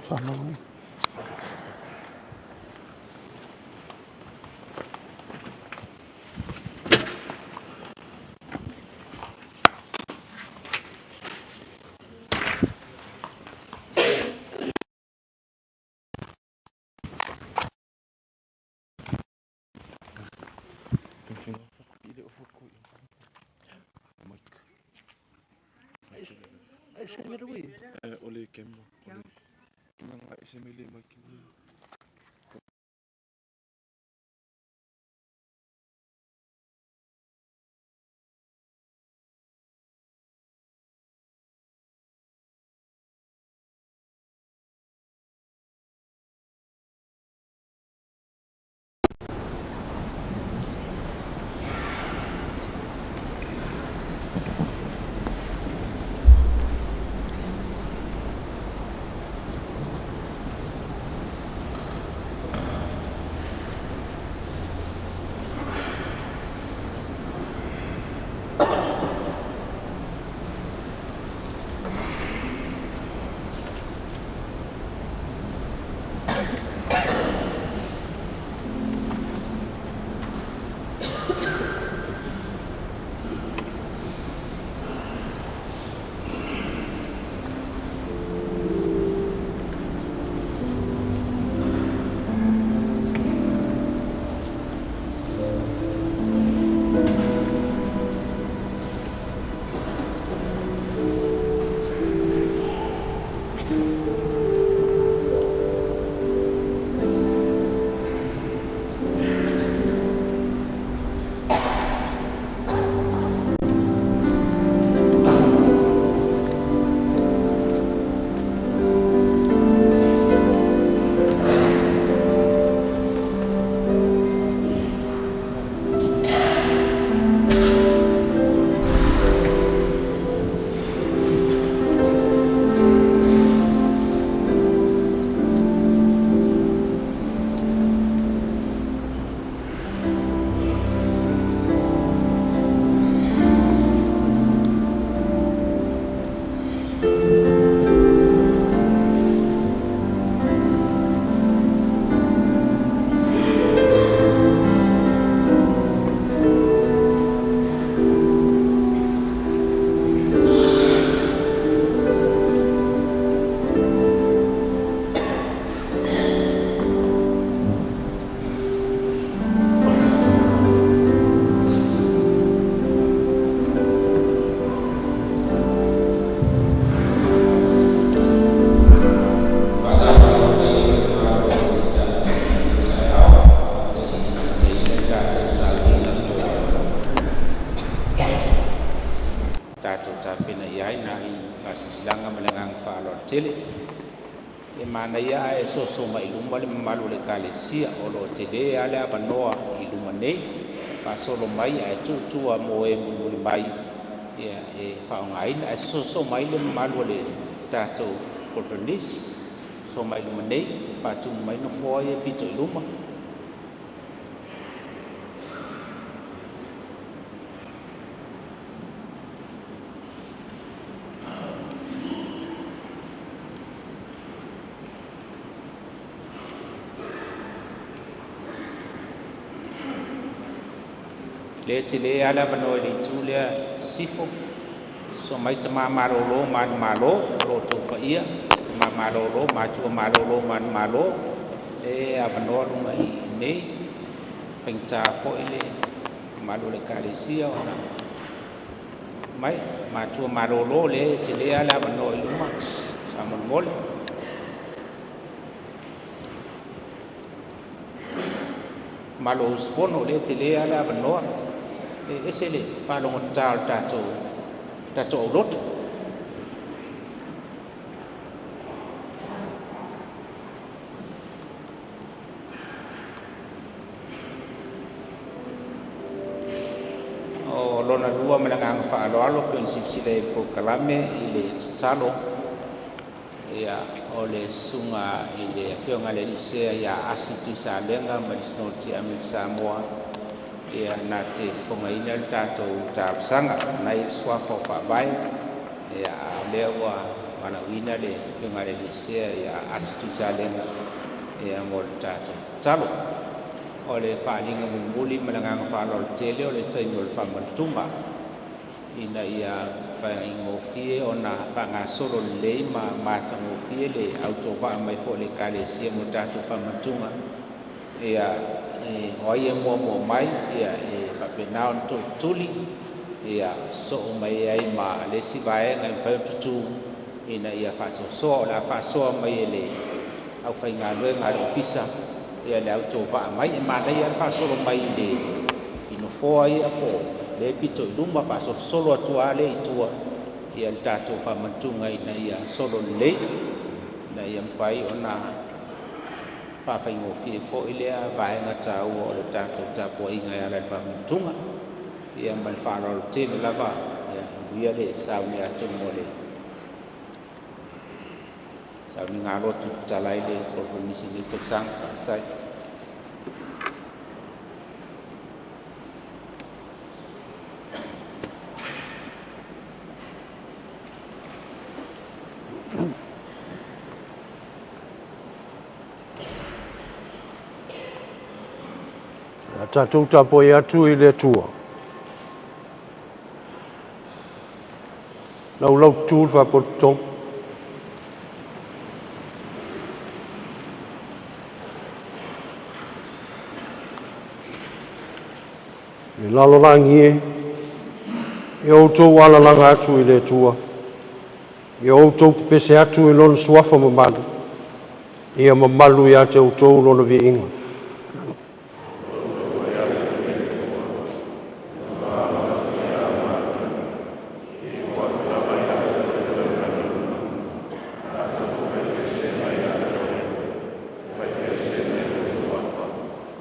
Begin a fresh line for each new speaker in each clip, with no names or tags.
sama ni.
Oleh kemo, nang SML makin.
tele e mana ia e soso mai luma le malu le kalesia o lo tele ale abanoa i luma nei pa solo mai e tutua mo e muli mai ia e faungaina e soso mai le malu le tato Koneferenisi so mai luma nei pa tu mai no foi e pito i luma le tele ala bano le tulia sifo so mai tama marolo man malo lo to fa ia ma marolo ma chu marolo man malo e abano mai nei penca ko ile malo le kalesia ona mai ma chu marolo le tele ala bano luma amon mol malo spono le tele ala bano esele palongon tal tato lot o lona lua melangang fa alo pen sisile po kalame ile talo ya ole sunga ile fionga le ise ya asitu salenga marisnoti amik samoa ia nate pongaina tato tapsanga nai swafo pa bai ia lewa mana wina le ngare le sia ya astu jalenga ya ngol tato talo ole palinga muli malanga falo tele ole tsaingol pamantunga ina ia paingo fie ona panga solo le ma tango fie le auto ba mai fo le kale sia mo tato pamantunga ia oye mo mai ia papenao to tuli ia so mai ai ma le si bae ngai pa tu ina ia fa so la fa so mai le au fai nga le nga ofisa ia le auto ba mai ma dai fa so mai le ino fo ai apo le pito luma pa so solo atua le tua ia le tato fa mantunga ina ia solo le na ia fai ona pa fai ngo fi fo ile a vai nga ta o le tato tapo inga ia le fa mantunga ia mal farol te lava ia le Sauniga tumole Sauniga lo tu talai le Koneferenisi le tu sang tai
tatou tapoi atu i le tua. Lau tūl whapotong. Me lalorangi e outou alalanga atu i le tua. E outou pese atu i lona suafa mamalu. Ia mamalu ia te outou lona vi inga.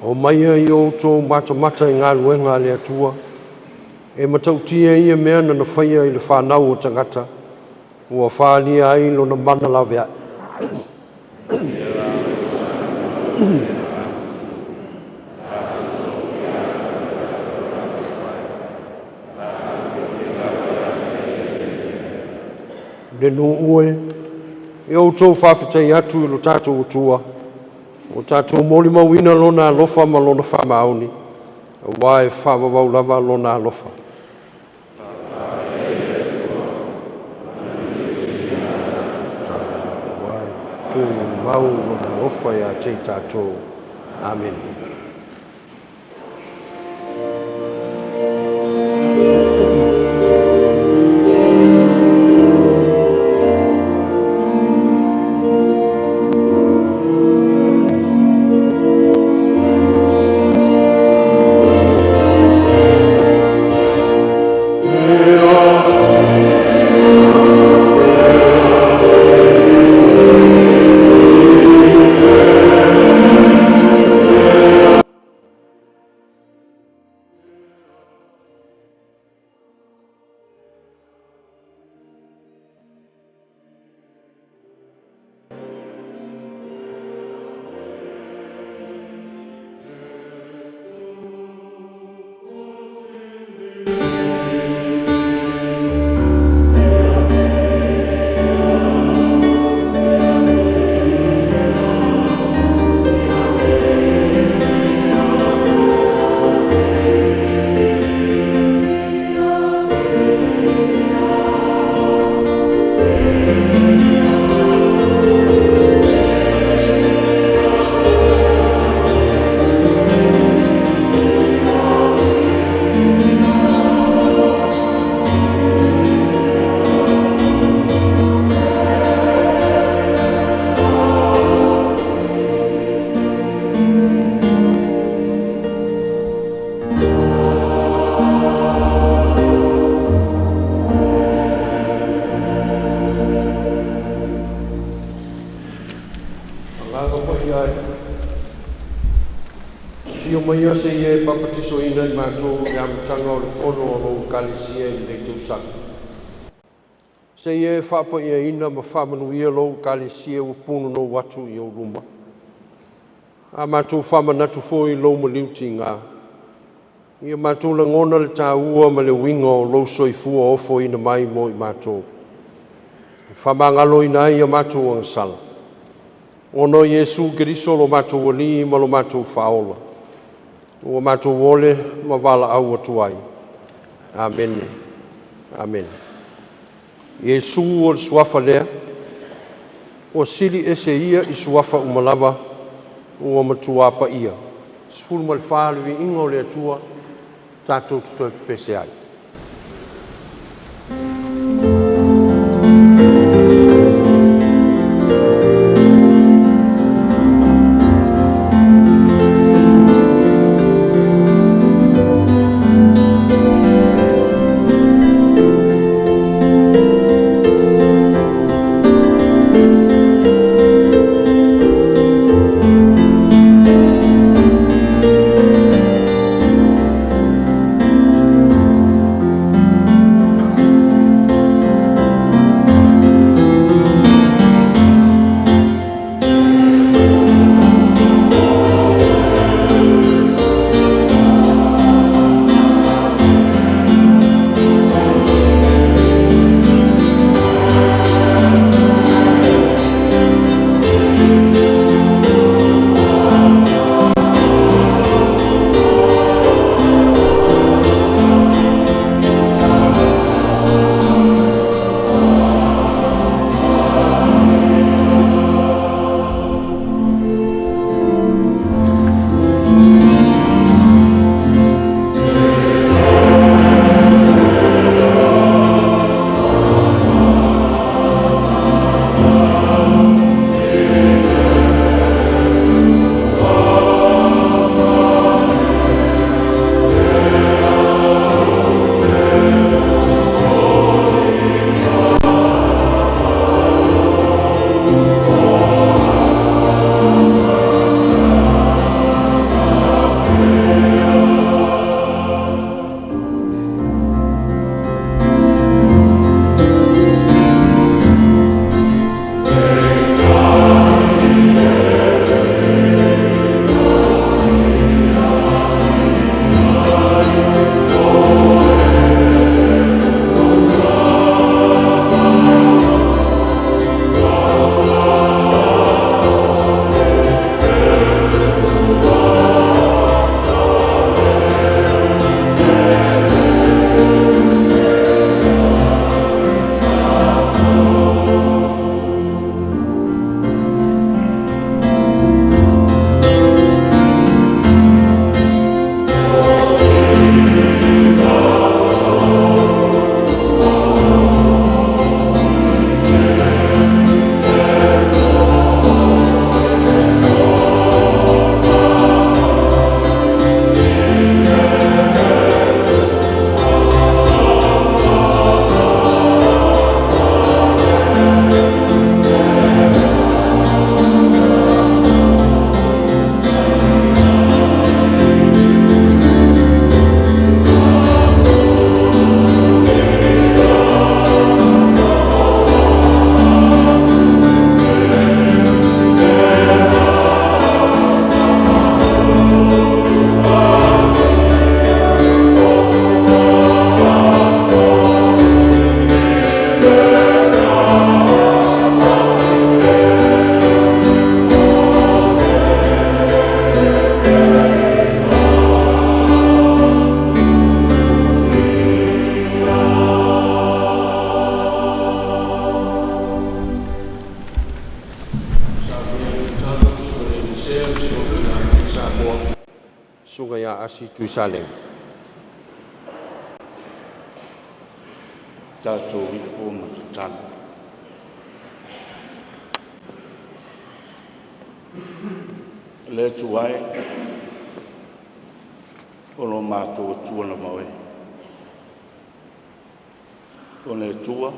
O maia i outou mata i ngā luenga le atua, e matautia ia mea na whaia i le whanau o tangata, ua whālia ai lona mana la vea. Le no ue, e outou whawhitai atu i lo tātou utua, o tātou moli mawina lona alofa ma lona whamaoni, wae whawawau lava lona alofa. Wae tū mau lona alofa ia te tātou. Amen. Fio mai o se ie papatiso ina i mātou i amutanga o le whono o lo kalisia i le tausanga. Se ie whapa ia ina ma whamanu ia lo kalisia u punu no watu i o ruma. A mātou whamanatu fo i lo maliuti ngā. Ia mātou la ngona le tā ua ma le winga o lo soifua ofo ina mai mo i mātou. whamangalo ina ia mātou ang sala. Ono Yesu Kiriso lo mātou wani ma lo mātou whaola. O mātou wole ma wala au atuai. Amen. Amen. Yesu o suafa lea. O sili ese ia i suafa umalawa o matua pa ia. Sfulu mal whālewi ingo lea tua tātou tutoi pese ai. asi tuisalem.
Tātou i fōma te tana. Le tuai, ono mātou tuana mawe. Ono tua,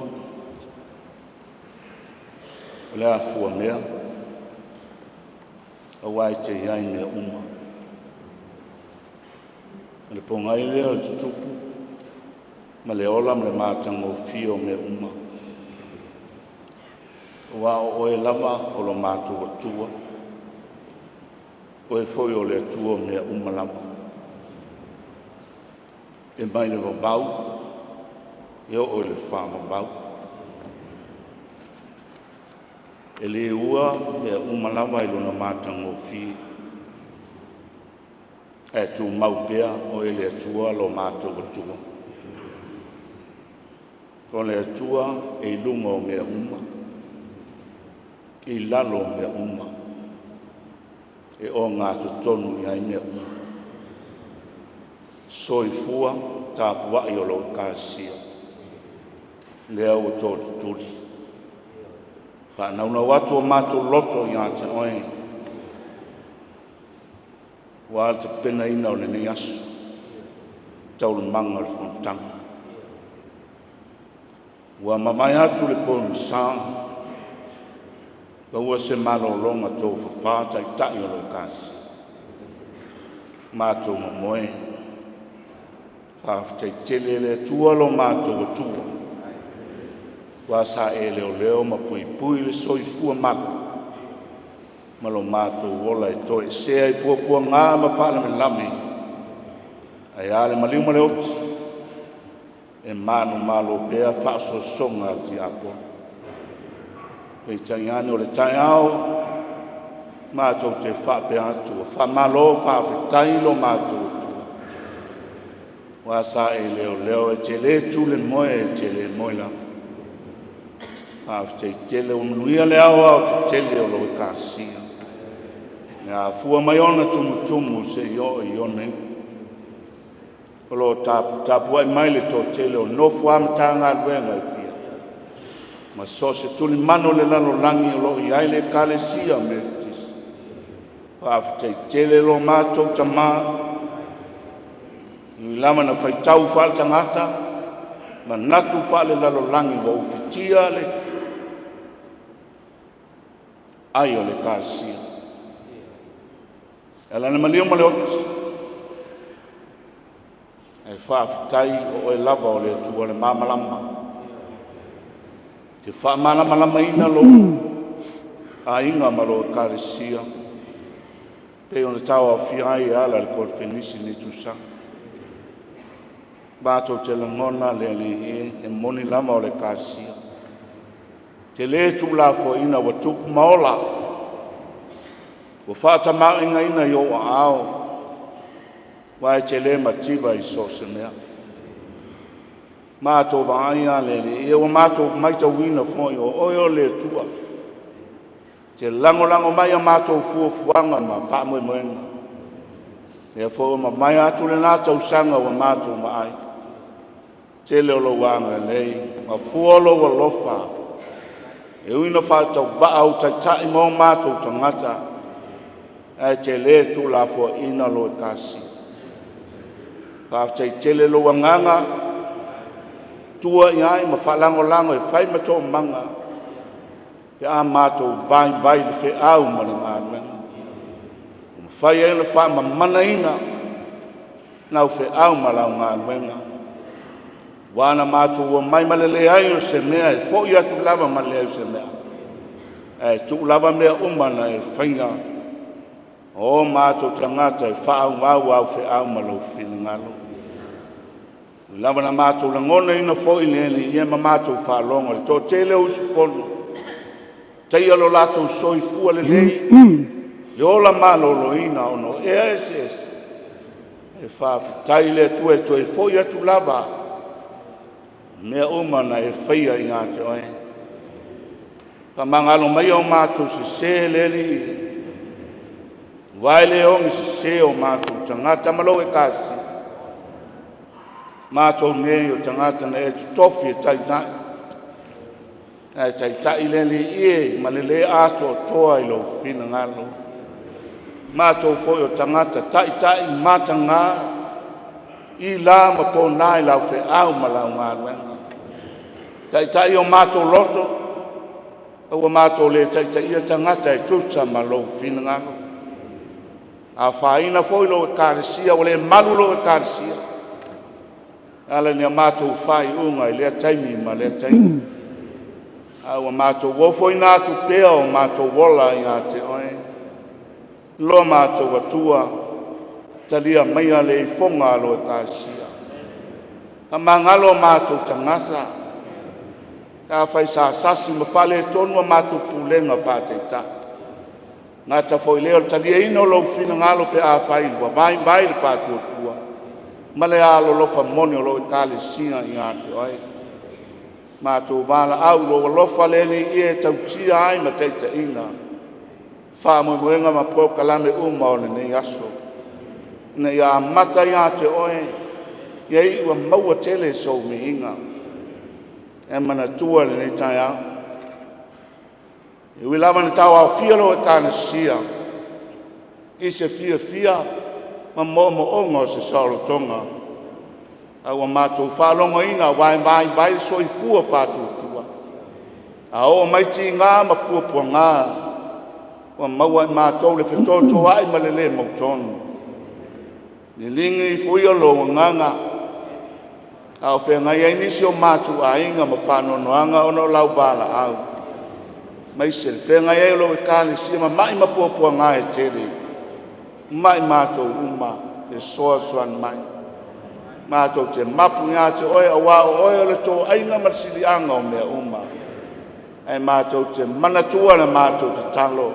le a fua mea, a wai te iai mea uma. Le pongai lea le tutupu, ma le ola ma le mātanga o fio mea uma. Wa o e lava o lo mātou atua, o e foi o le atua mea uma lava. E mai le wabau, e o le whama bau. e le ua e umalawa i luna mātango fi e tu maupea o e le atua lo mātango tua o le atua e lunga o mea uma i lalo mea uma e o ngā tutonu i ai mea uma soifua tāpua i o lo kāsia lea o tō tuturi whanauna watu o mātou loto i ate oe wā te pena ina o nene asu tauru manga le fontanga wā mamai atu le pōnu sā ua se malo longa tō whawhāta i tai o lo kāsi mātou mamoe whawhtai tele le tua lo mātou o tua wa sa e leo ma pui le soifua maka ma lo mātou wola e toi sea i pua ngā ma whaala me lame ai ale ma liu ma le oti e manu malo bea whaaso songa ti ako e taiane o le tai au mātou te whapea atu wha malo whawhetai lo mātou tua wa sa e leo e te le tu le moe e te le moe la te tele o manuia le awa o te tele o loe kāsia. Nā fua mai ona tumu se io i ona i. O lo tapu ai mai le tō tele o nofu amatanga luenga i pia. Ma so se tuli mano le lalo langi o lo i aile kālesia me tis. Te tele lo mātou tamā. I lama na whaitau whaal tangata. Ma natu whaale lalo langi wa ufitia le ai o le kāsia. E lana malio ma le oti. E whaafitai o e lava o le atua le māmalama. Te whaamalama ina lo a inga ma lo kāresia. Pe o le tau a whiai e ala le Koneferenisi ni tusa. Bātou te langona le e moni lama o le kāsia. Te le tu la fo ina wa tupu maola. Wa whata maenga ina i o ao. Wa e te le matiba i so se mea. Mātou vaia le e wa mātou maita wina fo i o oio le tua. Te lango mai a mātou fuanga ma wha moe moenga. E fo ma mai atu le nātou sanga wa mātou mai. Te leo lo wanga lei. Ma fuolo wa lofa. E uina whātau ba'au tai mō mātou tangata. E te le tu la fo ina lo e kasi. Whātai tele lo wanganga. Tua i ai ma whalango e whai mato manga. E a mātou vai le whi au ma le ngānuenga. Whai e na wha ma mana ina. Nau whi au ma lau ngānuenga. Wana mātou ua mai malele ai o se mea e fo i atu lava malele o se mea. E tu lava mea umana e whainga. O mātou tangata e whaau au whi au malo whini ngalo. Lava na mātou langona ina fo i lene i ema mātou whaalonga. Le tō tele usi kono. Tei alo lātou soi fua le lei. Le ola malolo ina ono e SS. E whaafitai le tu e fo i atu lava. Mea umana e whaia i ngā te oe. Ka mangalo mai o mātou se leli. Waile ongi se o mātou tangata malo e kasi. Mātou nei o tangata na e tutofi e taitai. E taitai leli ie malele ato o toa i lo whina ngalo. Mātou foi o tangata taitai matanga. I la ma po nai lau whi au ma lau ngā ruenga. Tai o mātou loto, o mātou le tai ia tangata e tusa ma lau whina ngālo. A whaina foi lo e kāresia, o le malu lo e kāresia. Ala ni a mātou whai unga i lea taimi ma lea taimi. A mātou wofoi nātu pea o mātou wola i ngā te oe. Lo mātou atua, talia mai ale i fonga alo e kāsia. A mangalo mātou tangata. Ta fai sa sasi ma fale tonu ma tu pulenga fa te ta. Nga ta foi leo ta dia ino lo fina ngalo pe a fai wa vai vai le fa tu tua. Ma le alo lo fa moni lo tale sia ia te ai. Ma tu bala au lo fa le ni e ta sia ai ma te ina. Fa mo moenga ma po kalame uma o ne aso. Ne ya mata ia te oe. Ye wa maua tele so me inga. E mana tua le nei tai au. E ui lava ni tau au fia lo e tāna sia. I se fia ma mo ongo se sauro tonga. A ua mātou whālonga ina vai so i fua pātou tua. A o maiti ngā ma pua ngā. Ua maua i mātou le whetoto ai ma le mautonu. Ni lingi i fuia lo nganga. Au whenga iei nisi o mātu a inga ma whanonoanga ono lau bala au. Mai se whenga iei lo e kāne sia ma mai ma pua ngā e tere. Mai mātou uma e soa soan mai. Mātou te mapu ngā te oe awa o oe le tō ainga marsili anga o mea uma. Ai mātou te manatua na mātou te talo.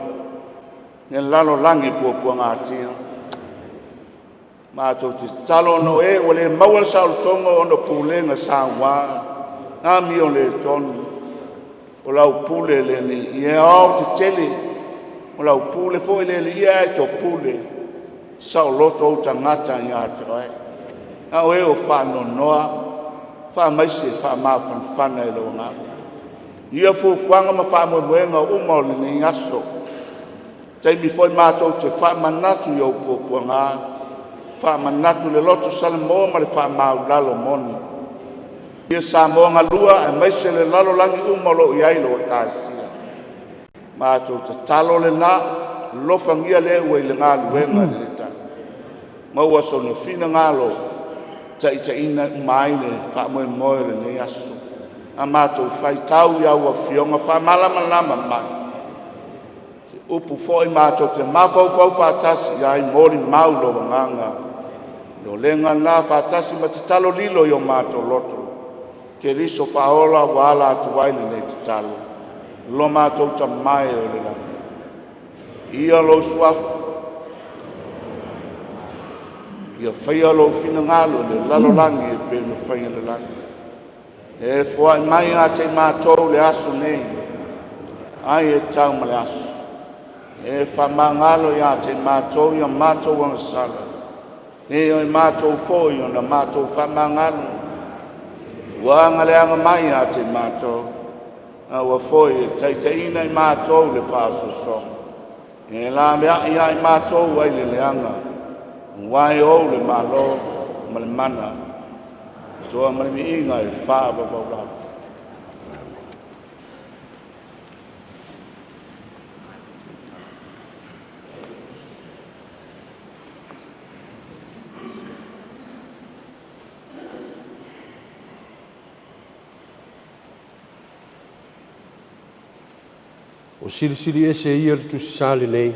Nge lalo langi pua ngā tia. Mātou te talo no e o le maua sauro tonga o no pulenga sāngwā. Ngā mi o le tonu. O lau pule le ni i e au te tele. O lau pule fo i le i e to pule. Sao loto o tangata i a te oe. Ngā o e o whāno noa. Whā maise whā mawhanwhana e lo ngā. Ia fu whanga ma whā moenga uma o le ni aso. Teimi foi mātou te whā manatu i au pua ngā. Fa manatu le loto sale mo ma le fa maulalo moni. Ia sa mo ngalua e maise le lalo langi umalo i ailo o tāsia. Mātou te talo le na, lofangia le ua i le ngā luenga le ta. Maua so na fina ngalo, ta ina mai le fa moe moe le ne aso. A mātou fai tau i au a fionga fa malama mai. Upu foi mātou te mawhau whātasi ai mori maulo wa nganga. Lo lenga nā whātasi ma te talo lilo i o mātou loto. Ke riso whaola wa ala atu waini nei te talo. Lo mātou ta mai o le rana. Ia lo suafu. Ia whaia lo fina ngalo le lalo langi e pe no whaia le langi. E fua i mai a te mātou le aso nei. Ai e tau ma le aso. E whamangalo ia te mātou ia mātou ang sala. E o mātou pōi o na mātou whamangalo. Ua ngaleanga mai a te mātou. A ua fōi e teiteina i mātou le whāsoso. E la mea ia i mātou ai le leanga. Wai o le malo ma le mana. Toa marimi inga i whāwawawau.
O sirisiri e se ia le tusisali nei,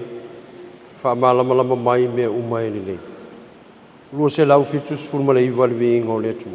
wha malamalama mai mea umai ni nei. Lua se lau fitus fulma le iwa le viinga o le atu.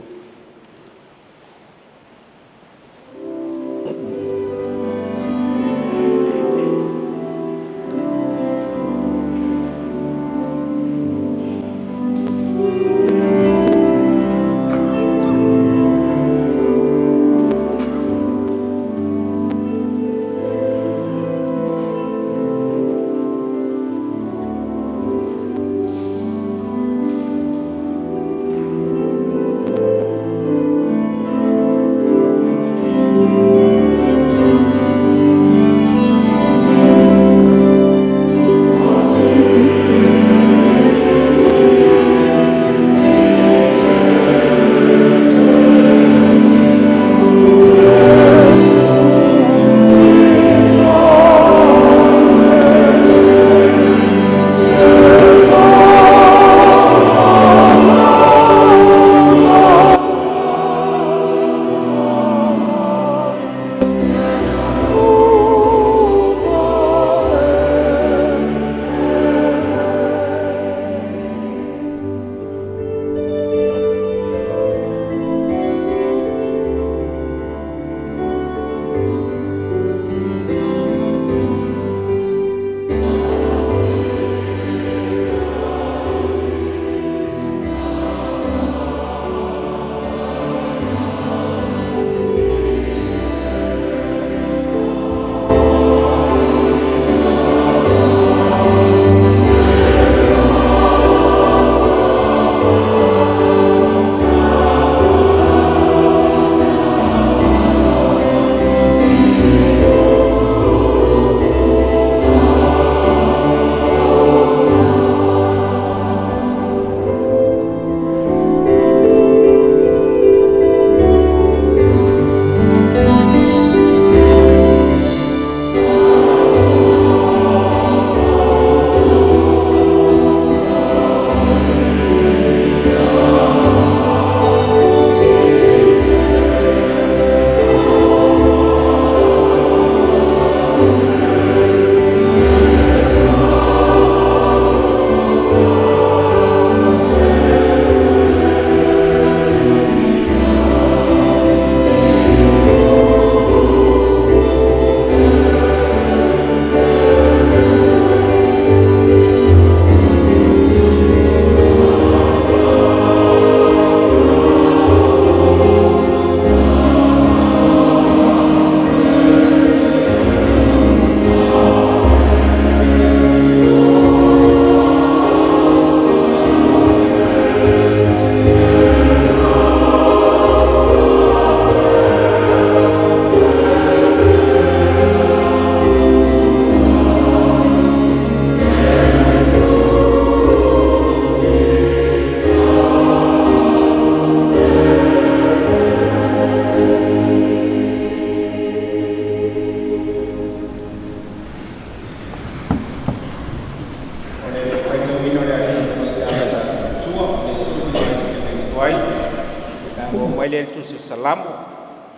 mai le tu su salamu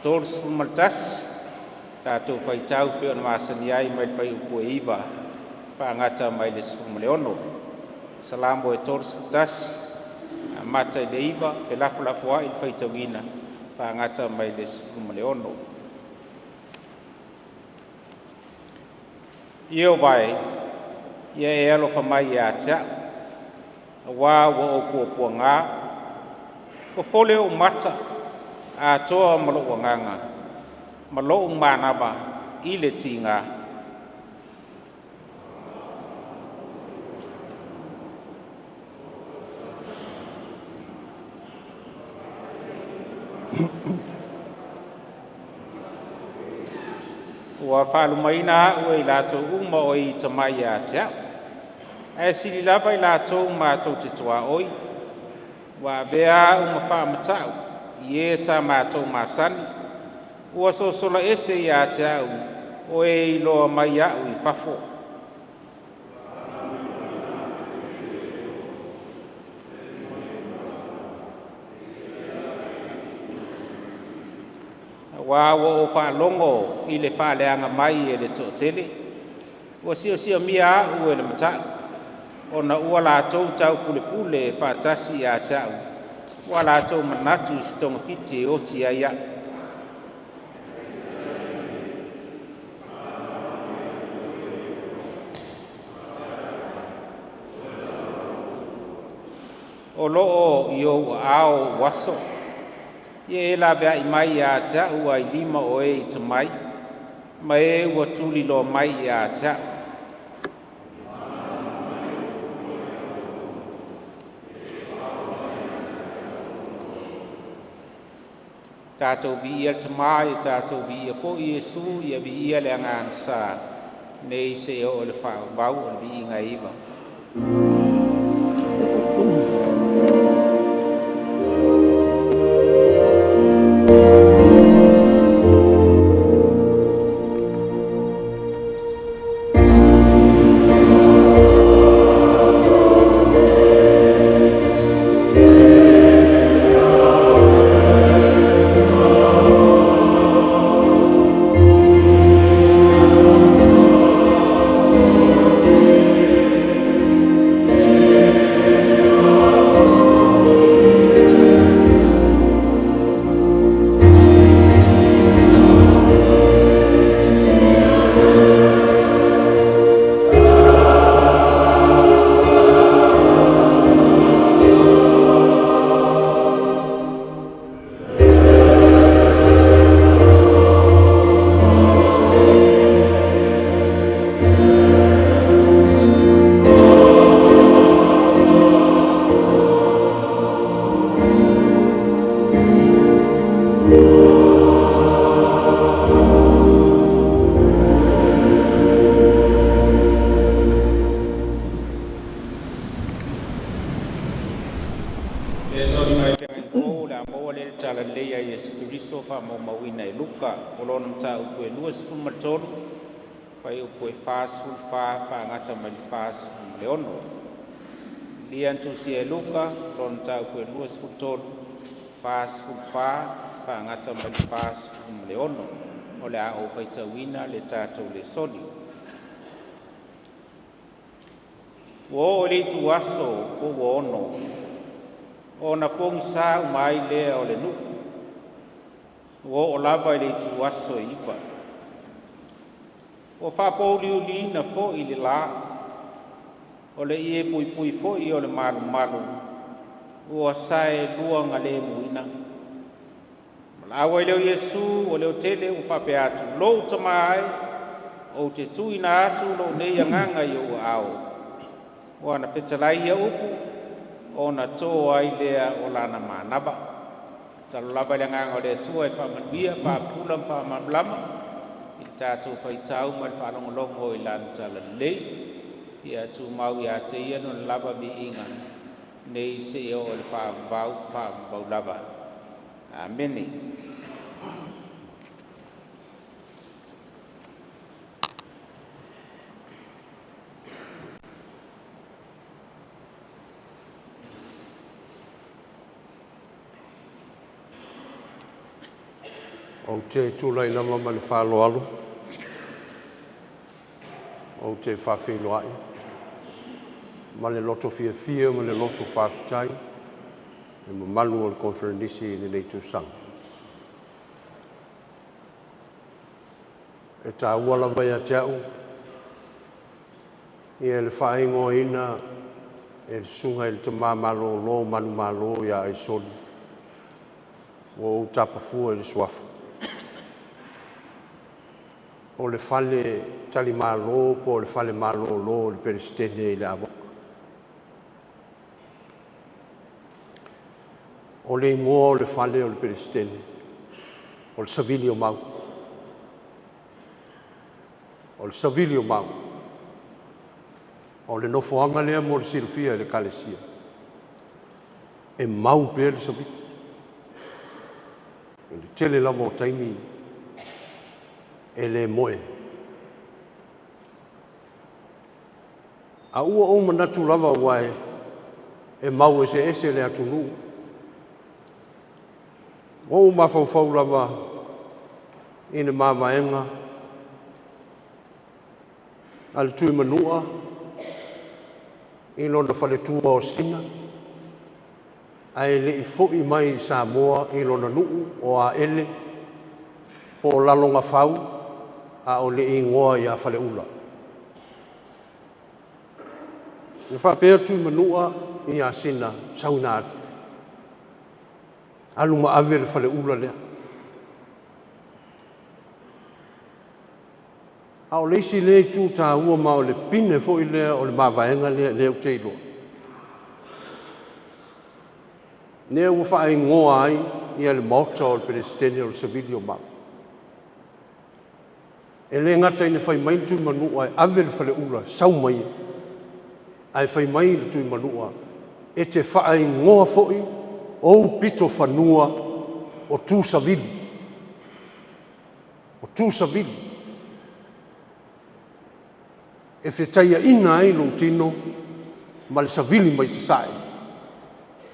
tor su maltas ta tu fai tau pe on masani ai mai fai upo iva pa ngata mai le su leono salamu e tor su tas mata le iva pe la fua il fai tawina pa ngata mai le su leono io vai ia e alo fa mai ia cha wa o po nga ko fole o mata a toa malo nganga malo mana ba ile tinga wa falu maina o ila to uma o i tamaya cha e sili la pa ila to ma to te toa oi wa bea uma fa matau ye sa ma to ma san o so sola ese ya cha o e lo maya o i fafo wa o fa longo i le fa le anga mai e le totele o sio mia o le mata ona ua la tou tau pule fa tasi ya chau wa la tou manatu stong fiti o tia ya o lo yo ao waso ye la ba mai ya cha wa lima o e tmai mai wa tuli lo mai ya cha ta to bi el tmai ta to bi fo yesu ye bi el ngang sa nei se o le fa ba o bi ngai ba lian tu si luka ron ta ku luas futol pas fa pa ngata mal pas leono ola o faita wina le tato le soli wo le tu aso ko wono ona pong sa mai le o le nu wo ola ba le tu aso ipa o fa po li na fo i le la o le ie pui fo i o le malu ua sae lua ngale muina malawa i leo Yesu o leo tele u whape atu lou tamai o te tuina atu lo nei anganga i o au ua na petalai ia upu o na tō ai lea o lana manaba talo laba le anganga o lea tua i whamanuia whapula whamamlama i tātou whaitau mai whalongolongo i lana tala lei ia tu mau ia te ia no lava bi inga nei se o le fa bau lava ameni
O te tulaina ma le whaloalo. O te whawhiloai. Ma le loto fia ma le loto whawhitai. E ma malu o le Koneferenisi ni nei tūsanga. E tā uala vai a te au. Ia le whaingo ina e le sunga i le te māmalo lo manu malo ia ai soli. O utapafua i le suafa. O le fale tali malo po le fale malo lo le peristene i le avoka. O le ingoa o le fale o le peristene. O le savili o mau. O le savili o mau. O le nofoanga lea mo le silfia i le kalesia. E mau pe le savili. E le tele lava o taimi. E le moe. A ua o manatu lava wae. E mau ese le atunu. O mafau lava. Ine mamaenga. Al tui manua. I lona whaletua o sina. Ai le i fui mai Samoa i lona nuu o a ele. Po lalonga fau. A o le ingoa i a whaleula. Ni whapea tui manua i a sina sauna. Alu ma ave le whaleula lea. A o leisi le tu tā ua ma o le pine fo i lea o le mawaenga lea u teilo. Nea ua wha ingoa ai i a le mauta o le peristene o le savili o mau. E le ngata ina whai mai tui manua e ave le whaleula sau mai. Ai whai mai le tui manua e te wha ingoa fo i o pito whanua o tū savili. O tū savili. E whetaia ina ai lo tino ma le savili mai se sae.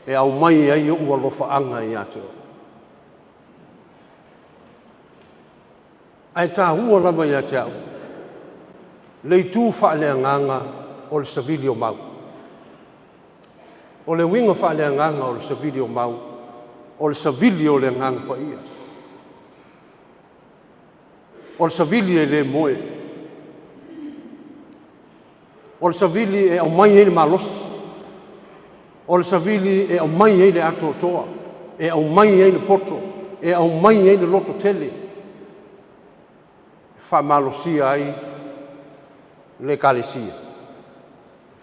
E au mai ai o ua lofa anga i ato. Ai tā hua lava i ate au. Lei tū whaalea nganga o le savili o mau. O le winga whaalea nganga o le savili o mau. O le savili o le nganga pa ia. O le savili e le moe. O le savili e au mai e le malosi. O le savili e au mai e le ato toa. E au mai e le poto. E au mai e le loto tele. Whamalosia ai le kalesia.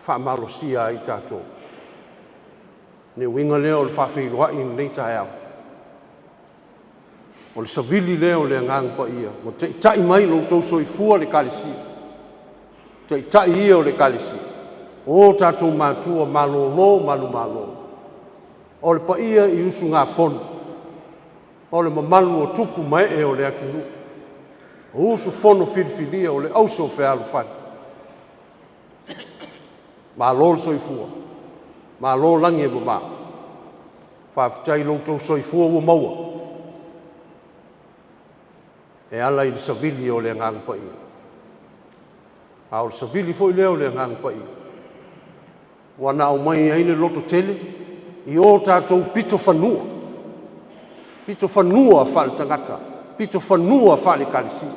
Whamalosia ai tātou. Ne winga leo le whawhiroa i nei tae au. O le savili leo le ngang pa ia. O te itai mai lo tau soifua le kalesia. Te itai ia o le kalesia. O tātou mātua malolo, malu. O le pa ia i usu ngā fono. O le mamalu o tuku mai e o le atunu. O usu fono filfilia o le auso whealu whani. Malo le soifua. Malo langi e mama. Whawhitai loutou soifua ua maua. E ala i le savili o le ngang pa ia. A o le savili fo i leo le ngang pa ia. Wana au mai aile loto tele. I o tātou pito whanua. Pito whanua whale tangata. Pito whanua whale kalisia.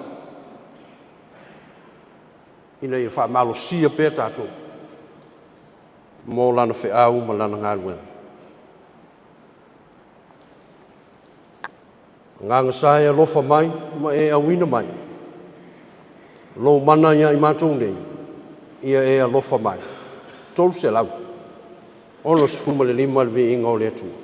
Ina i wha malosia pē tātou. Mō lana wheau ma lana ngāruenga. Nganga sae alofa mai, ma e awina mai. Lo mana ia i mātou nei. Ia e alofa mai. Tolu se lau. Ono sifuma le lima le vi inga o le atua.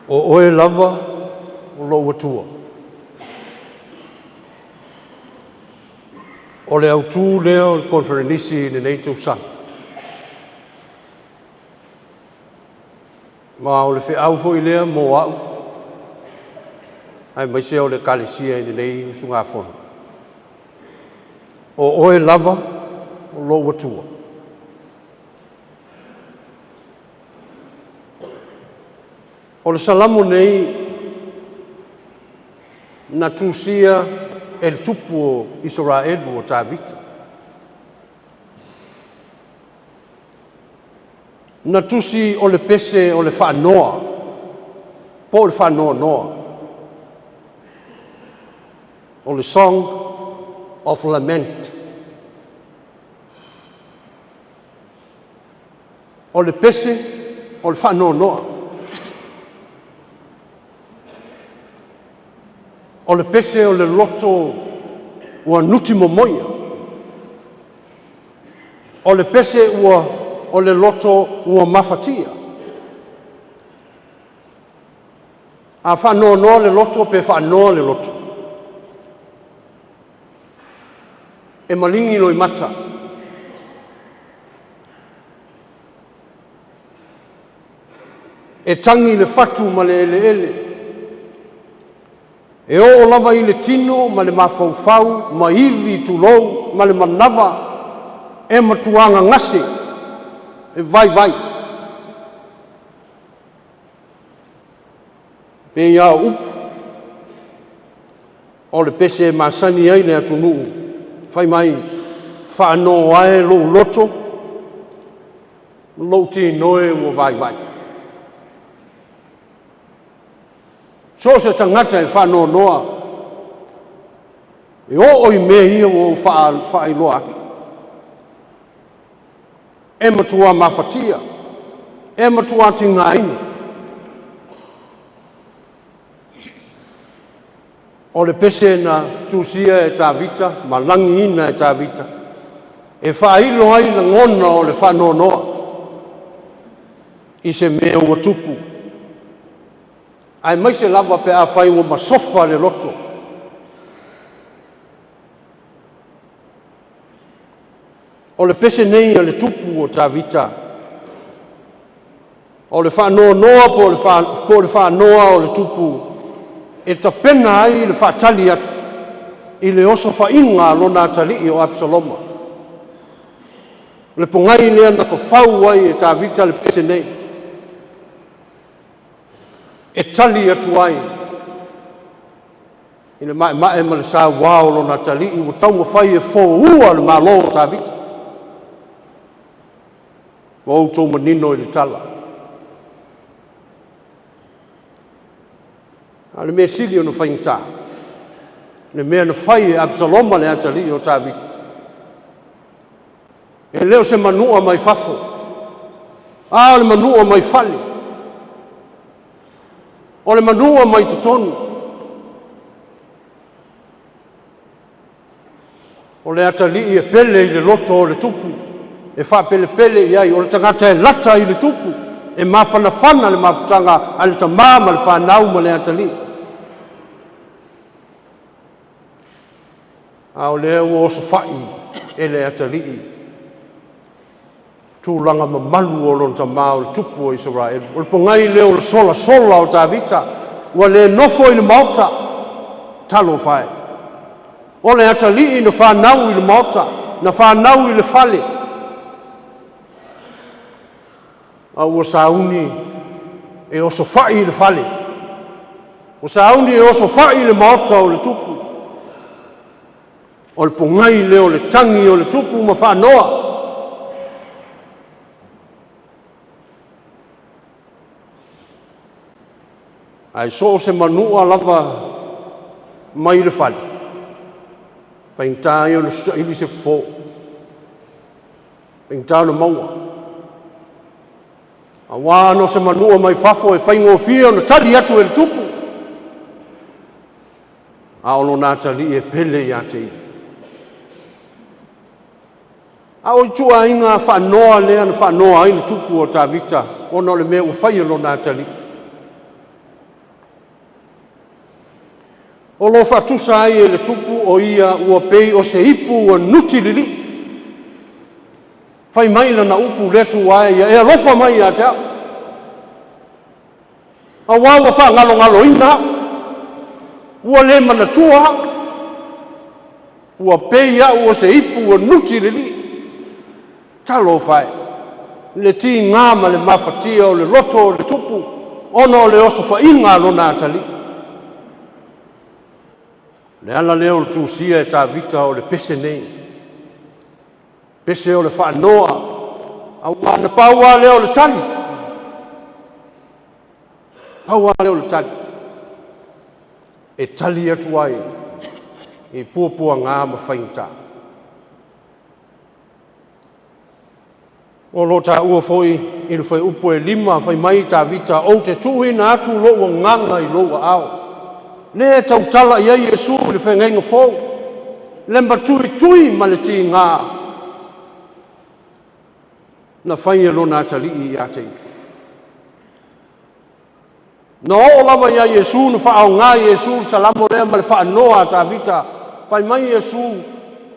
O oe lava o lo atua. O le autu leo le Koneferenisi le nei tau sang. Ma o le whiau fwoi lea mo au. Ai mai se o le kalesia le nei usunga fono. O oe lava o lo atua. O le salamu nei na tusia e le tupu o Israelu o Tavita. Na tusi o le pese o le whaanoa, po le whaanoa noa. O le Song of Lament. O le pese o le whaanoa noa. O le pese o le loto ua nuti momoia. O le pese o le loto ua mafatia. A whanoa noa le loto pe whanoa le loto. E malingi no I mata. E tangi le fatu ma le ele. E o lava I le tino, ma le mafaufau, ma iwi tulou, ma le manava, e matuanga ngase, e vai. Pe ia upu, o le pese masani ai le atunuu, fai mai, whaano ae lo loto, lo te noe o vai. So se tangata e whanau noa. E o I mea ia o whaai loa atu. E matua mafatia. E matua tinga ina. O le pese na tusia e Tavita, ma langi ina e Tavita. E whailo ai na ngona o le whanau noa. I se mea ua tupu. Ai mai se lava pe a whai o masofa le loto. O le pese nei a le tupu o Tavita. O le whanoa noa po le whanoa o le tupu. E ta pena ai le whaatali atu. I le oso whainga lona atali o Absaloma. Le pongai lea na whawhau ai e Tavita le pese nei. E tali atu ai. I le mae ma le sa wao lo na tali I o tau mawhai e fo ua le malo o Tavita. O tau manino I le tala. A le mea sili o na whaingta. Le mea na whai e Absaloma le atali o Tavita. E leo se manua mai fafo. Le manua mai fali. O le manua mai tutonu. O le atali e pele I le loto o le tupu. E wha pele iai. O le tangata e lata I le tupu. E mawhanawhana le mawhutanga a le tamama le whanau ma le atali. A o lea ua oso whai e le atali. Tūlanga mamalu o lona tamā o le tupu o Israel. O le pongai leo le sola o Tavita. Ua le nofo I le maota. Talo whae. O le atali I na whanau I le maota. Na whanau I le fale. A ua sauni e oso whai I le fale. O sauni e oso whai I le maota o le tupu. O le pongai leo le tangi o le tupu ma whanoa. Ai so se manua lava mai le fali. Paintai o le ili se fo. Paintai o le maua. A wano se manua mai fafo e whaingo fia o le tali atu e le tupu. A ono nā tali e pele I ate. A o tua inga whanoa lea na whanoa ai le tupu o Tavita. Ono le mea u whaia lo nā tali. O lo whatusa ai e le tupu o ia ua pei o se ipu ua nuti lili. Whai mai lana upu letu ai ia e alofa mai a te au. A wawa wha ngalo ina. Ua le mana tua. Ua pei au o se ipu ua nuti lili. Talo whai. Le ti ngā ma le mawhatia o le roto o le tupu. Ono o le oso wha inga lona atali. Le ala leo le tūsia e tā vita o le pese nei. Pese o le whaanoa. Au wana paua leo le tali. Paua leo le tali. E tali atu ai. E puapua ngā ma whainta. O lo tā ua foi i le whai upo e lima whai mai tā vita o te tūhina atu loa nganga i loa au. Le tau tala i ai Jesu le whengenga fōu. Le tui ma le ti ngā. Na whai e lona atali i atei. Na o lava i ai Jesu na whaau ngā Jesu salamo lea ma le whaanoa tā vita. Whai mai Jesu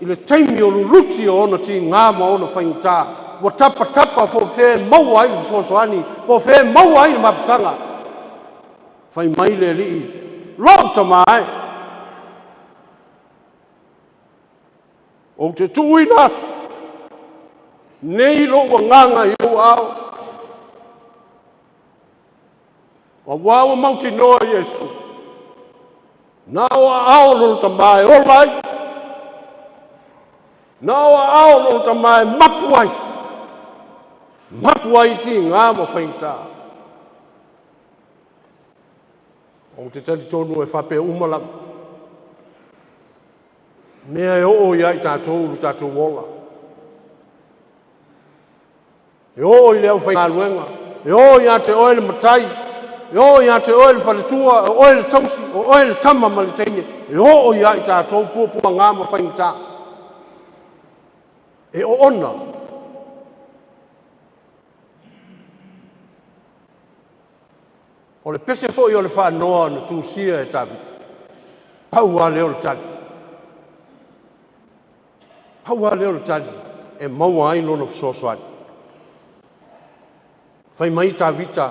i le teimi o luluti o ona ti ngā ma ona whaingta. Wa tapa po fe mau ai le sosoani. Po fe mau ai le mapusanga. Whai mai le li. Lota mai. O te tui natu. Nei lo wa nganga i o au. Wa wawa mauti noa Yesu. Na wa au lota mai. Olai. Na wa au lota mai. Mapu ai. Mapu ai ti ngā ma whaingta. O te tali tonu e whape umalang. Mea e o iai tātou lu tātou wola. E o i leo whai ngā luenga. E o ia te oe le matai. E o ia te oe le whaletua. E oe le tausi. E oe le tama ma le teine. E o iai tātou pua ngā ma whaingta. E o ona. O le pese fo i o le whaanoa na tūsia e tāwita. Paua leo le tali. Paua leo le tali. E maua ai lona fisosoani. Whai mai tāwita.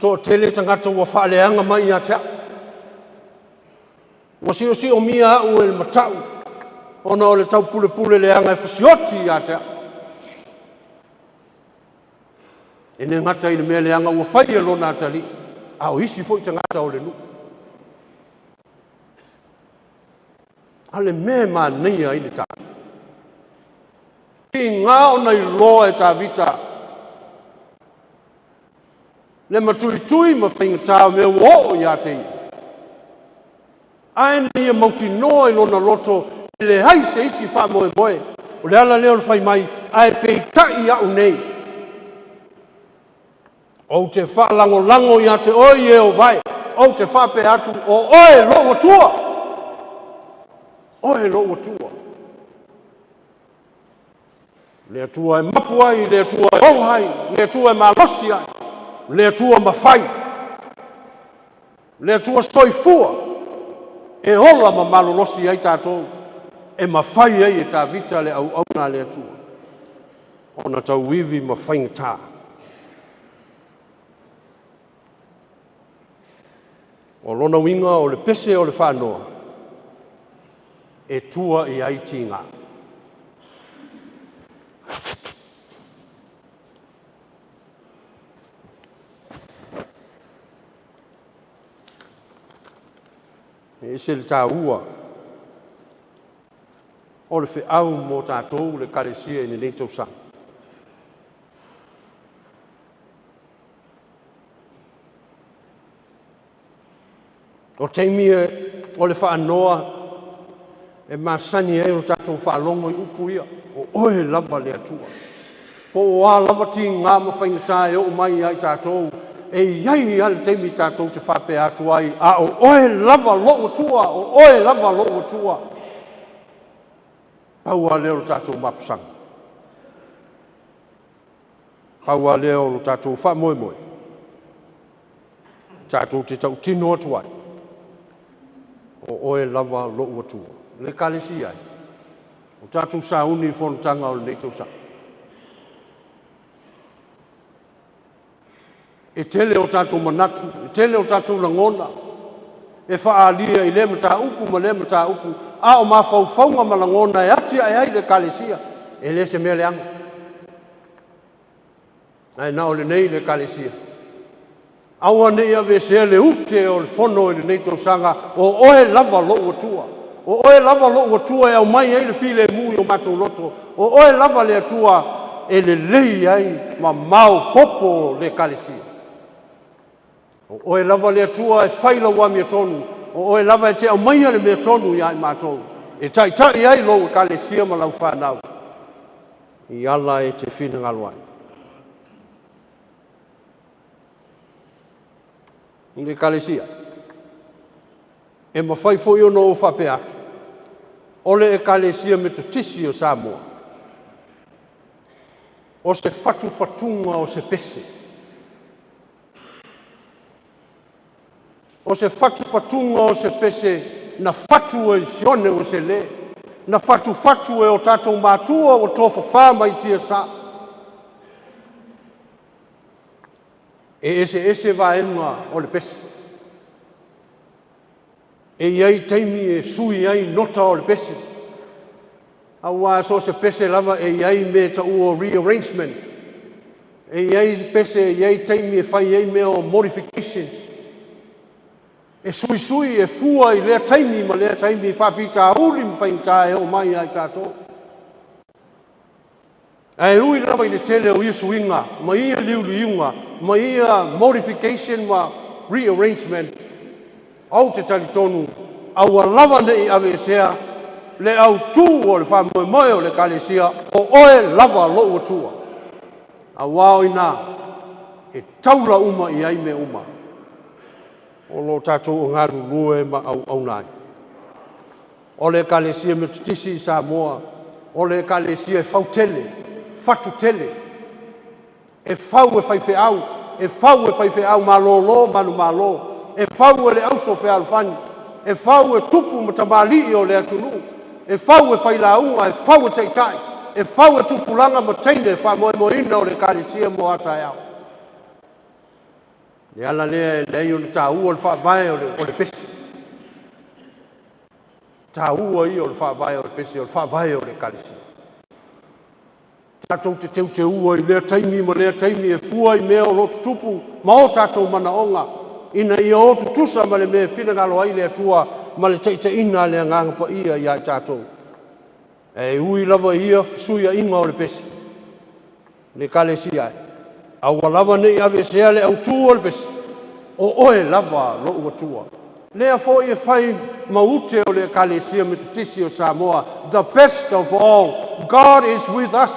Tō tele tangata ua whaaleanga mai a tea. Ua si o mia au e le matau. Ona o le tau pule leanga e whasioti a tea. E ne ngata i le mea leanga ua whai e lona atali. Au isi fo i tangata o le nu. Ale me ma neia i le tā. Ki ngā ona i loa e tā vita. Le matui ma whaingatā me o i atei. Ae ia mauti noa i lona loto. Le hai se isi wha moe. O le ala leo le whai mai. Ae pei tai au nei. O te whaalango i a te oi e o vai. O te whape atu o oe loa tua. Oe loa tua. Lea tua e mapu ai, lea tua e olhai, lea tua e malosi ai, lea tua mawhai. Lea tua soifua. E ola ma malolosi ai tātou. E mawhai ai e tā vita le au na lea tua. Ona tau wivi mawhaingta. O lona winga o le pese o le whanoa. E tua i ai tinga. E se le tā ua. O le whiau mō tātou le karesia i ni leitou sang. O teimi o le whaanoa e masani e o tātou whaalongo i upu ia. O oe lava le atua. Po o a lava ti ngā mawhaingatā e o mai ai tātou. E iai ale teimi tātou te whape atu ai. A o oe lava loo tua. O oe lava loo tua. Paua leo tātou mapusanga. Paua leo tātou wha moe. Tātou te tau tino atu ai. o oe lava lo uatua. Le kalesi ai. O tātou sauni whanutanga o nei tausa. E tele o tātou manatu, e tele o tātou langona. E whaalia i le mata upu ma le mata upu. A o mawhauwhaunga ma langona e ati ai ai le kalesia. E le se mea le anga. Ai nao le nei le kalesia. Aua nei ave se le ute o le whono i le nei tausanga o oe lava lo uatua. O oe lava lo uatua e au mai ai le file mui o matou loto. O oe lava le atua e le lei ai ma mau popo le kalesia. O oe lava le atua e whaila wa mea tonu. O oe lava e te au mai le mea tonu i ai matou. E tai ai lo kalesia ma lau whanau. I ala e te whina ngaluai. Nge kalesia. E mawhai fo i ono o whape atu. Ole e kalesia me te tisi o Samoa. O se fatu fatunga o se pese. O se fatu fatunga o se pese na fatu e sione o se le. Na fatu e o tātou mātua o tō whawhama i tia sa. E ese vaenga o le pese. E iai teimi e sui ai nota o le pese. Aua so se pese lava e iai me ta ua rearrangement. E iai pese e iai teimi e whai iai mea o modifications. E sui e fua i lea taimi ma lea taimi i whawhita uli mi whainta e o mai ai tātou. E ui lava i le tele o ia suinga, ma ia liunga, ma ia modification ma rearrangement. Au te talitonu, au lava nei ave sea, le au tū o le whamoe o le kalesia, o oe lava lo uatua. A wao ina, e taula uma i ai me uma. O lo tātou o ngaru lue ma au nai. O le kalesia me tutisi i Samoa, o le kalesia e fau tele, fatu tele. E fau e whaife au ma lo manu ma lo. E fau e le auso fe alfani. E fau e tupu ma tamali o le atunu. E fau e whailaunga, e fau e teitai. E fau e tupulanga ma teine wha moina o le kalesia mo atai au. Le ala lea le o le tāua o le whaavae o le pesi. Tāua i o le whaavae o le pesi, o le whaavae o le kalesia. Tātou te ua i lea taimi ma lea taimi e fua i mea o lotu tupu, ma o tātou manaonga. Ina i o tutusa ma le mea whina ngalo ai le atua, ma le teite ina le nganga pa ia i ai tātou. E ui lava ia suia inga o le pesi. Le kalesia ai. Aua lava nei ave sea le au tua le pesi. O oe lava lo uatua. Lea fo i e whai maute o le kalesia me tutisi o Samoa. The best of all, God is with us.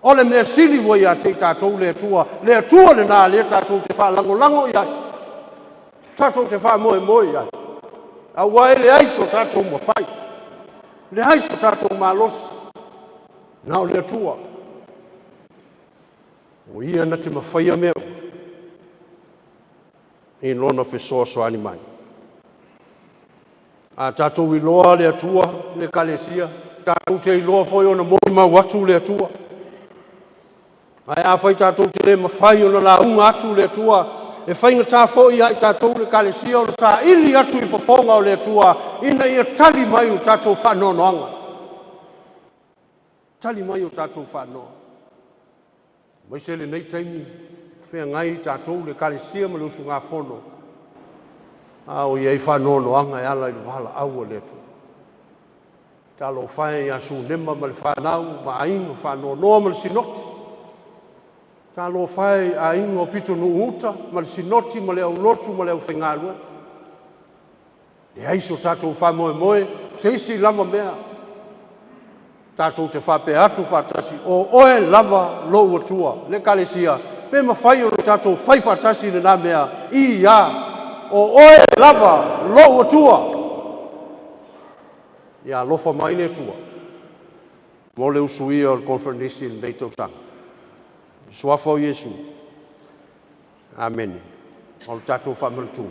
O le mea sili wa ia te tātou le atua. Le atua le nā le tātou te wha lango i ai. Tātou te wha moe i ai. Aua e le aiso tātou ma whai. Le aiso tātou ma los. Nā o le atua. O ia na te mawhaia mea. E lona whesoa ani mai. A tātou i loa le atua, le kalesia. Tātou te i loa foi o na moi mau atu le atua. Ai a whai tātou te le mawhai o na la unga atu le atua. E whainga tā foi ai tātou le kalesia o na sa ili atu i whawhonga o le atua. Ina ia tali mai o tātou whanonoanga. Tali mai o tātou whanonoanga. Mai se le nei taimi, whea ngai tātou le kalesia ma le usu ngā whono. Au iei whanono anga e ala i wala aua le tu. Talo whae i asu nema ma le whanau, ma aingo whanonoa ma le sinoti. Talo whae a ingo pito nu uta, ma le sinoti, ma le au lotu, ma le au whengalua. E aiso tātou whamoe, se isi lama mea. Tātou te whape atu whatasi, o oe lava lo uatua, le kalesia. Pe mawhai o tātou whai whatasi le nā mea, i ia, o oe lava lo uatua. Ia lofa mai le tua. Mo le usui o Koneferenisi le meitau sang. Suafa o Yesu. Amen. O tātou whamantu.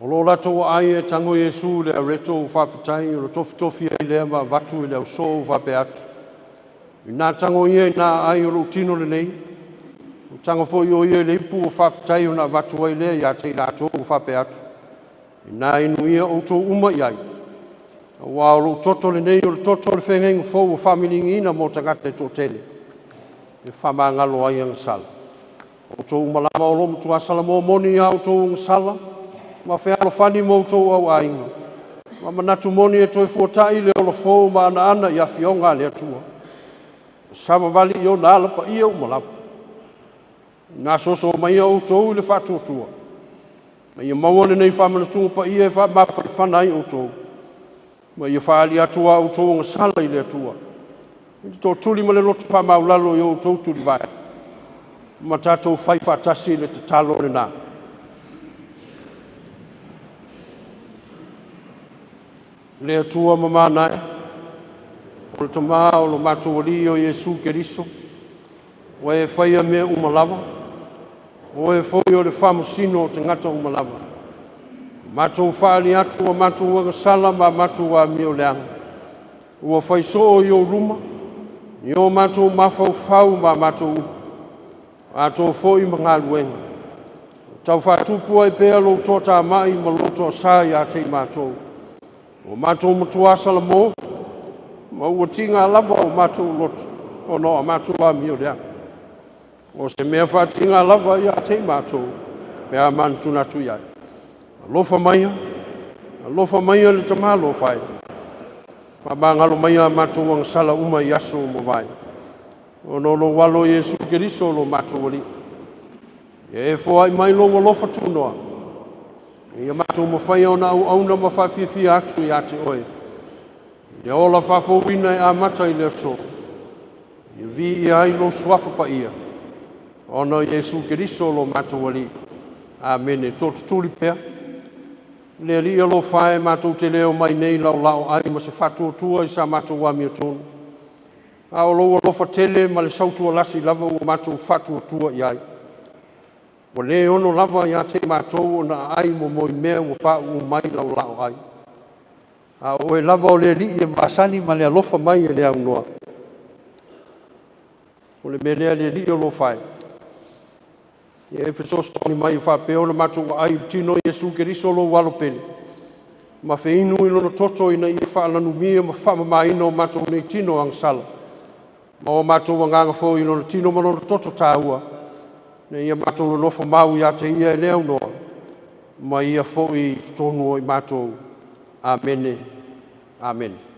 O lo lato ai e tango Yesu le reto whawhitai, o lo tofi e lea ma vatu e leo so whape atu. I nā tango ia i nā ai o lo tino le nei, o tango fo i o ia le ipu o whawhitai o nā vatu ai lea i a te lato o whape atu. I nā inu ia o tō uma i ai. Wa o lo toto le nei o lo toto le whengengu fo o whamilingi ina mo tangata e tō tele. E whamangalo ai ang sala. O tō umalama o lo mtu asala mo moni au tō ang sala. Ma whealo whani mo tō au ainga. Ma manatu moni e toi fuatai le o lo fōu ma ana i a whionga le atua. Sama vali i o nāla pa ia umalama. Nā soso mai au tō le whātua tua. Ma ia mawane nei whamanatunga pa ia e whamawhari whanai o tō. Ma ia whaali atua au tō ngā sala i le atua. Tō tuli ma le lotu pa maulalo i o tō tuli vai. Ma tātou whai whatasi le te talo le nā. Le atua mamanae, o le tamā o lo matawali o Yesu Keriso, o e whaia mea umalawa, o e whoi o le whamusino o te ngata umalawa. Matou whaali atu o matou wanga sala ma matou wa meo leanga. Ua whaiso o i o ruma, i o matou mawhau whau ma matou upu. Matou whoi mga luenga. Tau whātupua i pēa lo tō mai ma loto sā i a te matou. O matou matuasa la mo, ma ua tinga lava o matou loto, o no a matou a mio lea. O se mea whatinga lava i a te matou, mea manutuna tu iai. Alofa maia le tamalo whai. Whamangalo maia matou ang sala uma i aso mo vai. O no lo walo Yesu Keriso lo matou wali. E fo ai mai lo lofa tunoa. Ia matou mawhai au na auna mawhawhiawhia atu i ate oe. Ia ola whawhawina e a mata i leo so. Ia vi i ai lo swafa pa ia. Ona Yesu Keriso lo matou wali. Amen. E tō tutuli pea. Le ria lo whae matou te leo mai nei lau ai ma se whatua tua i sa matou wa mia tonu. A o lo lofa tele ma le sautua lasi lava o matou whatua tua i ai. O le ono lava i a te matou o na ai mo moi mea o pa u mai lau ai. A o e lava o le li e masani ma le alofa mai e le au noa. O le me lea le li o lo whae. E e whisostoni mai wha peo na matou ai tino Yesu Keriso lo walo pene. Ma fe inu ilo no toto ina i wha lanu mia ma wha ma ino matou nei tino ang sala. Ma o matou wanganga fo ilo no tino ma no toto tāua. Ne ia matou nofo mau ia te ia e leo noa. Ma ia fo i tonu o i matou. Amen. Amen.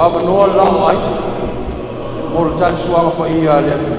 Ava noa lao ai. O le tali suanga pa ia le atu.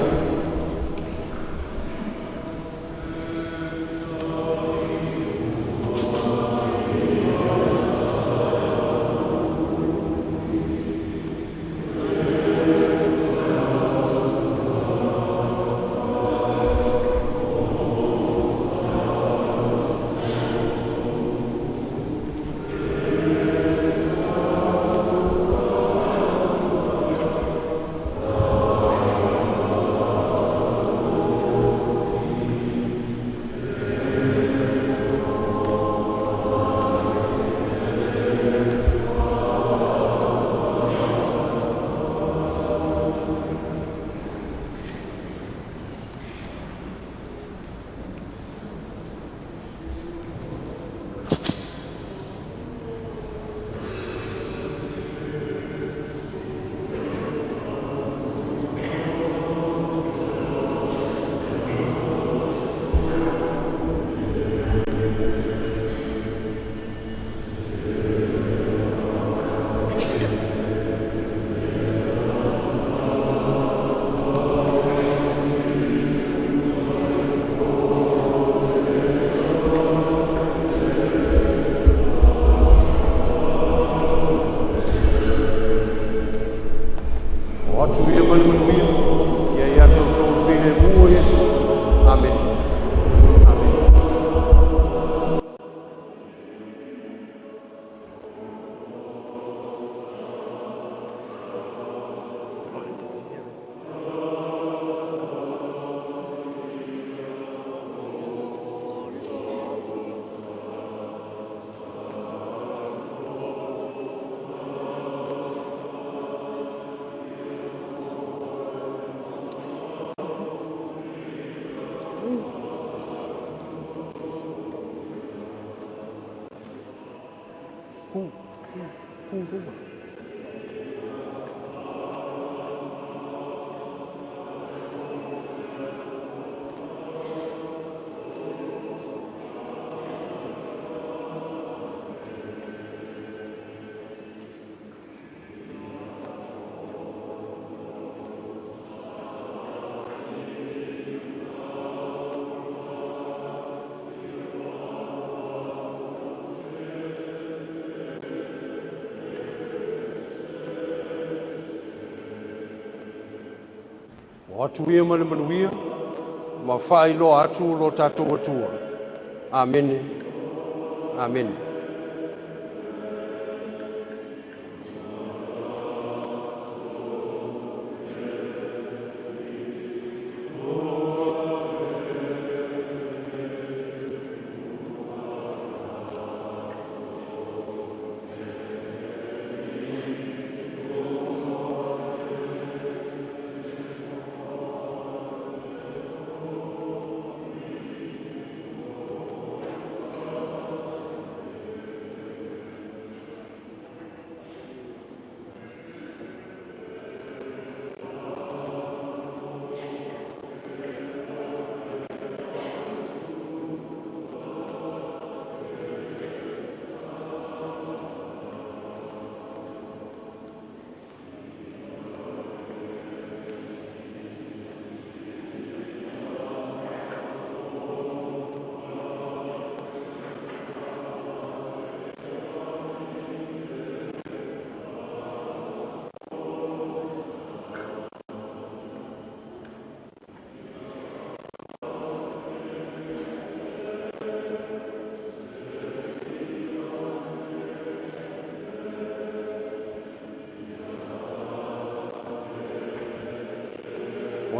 O atu ia ma le manuia, ma whai lo atu lo tātou atua. Amen. Amen.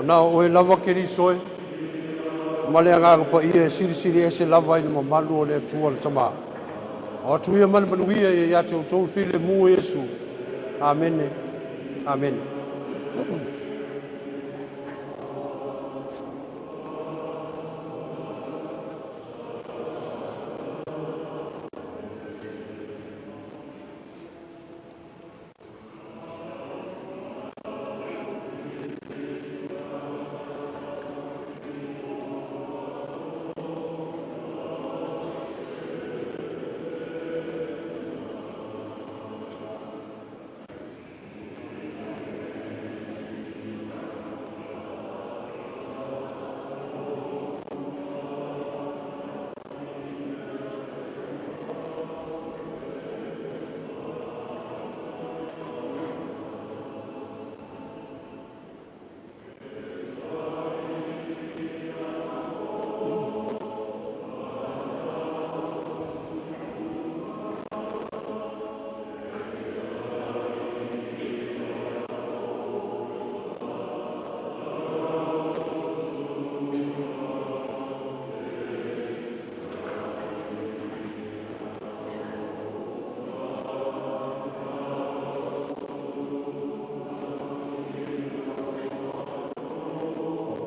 Na o e lava keri soe, ma le angaga pa ia siri e se lava ina mamalu o le atua le tama. O atu ia mani manuia e iate o tau file mu Yesu. Amen. Amen.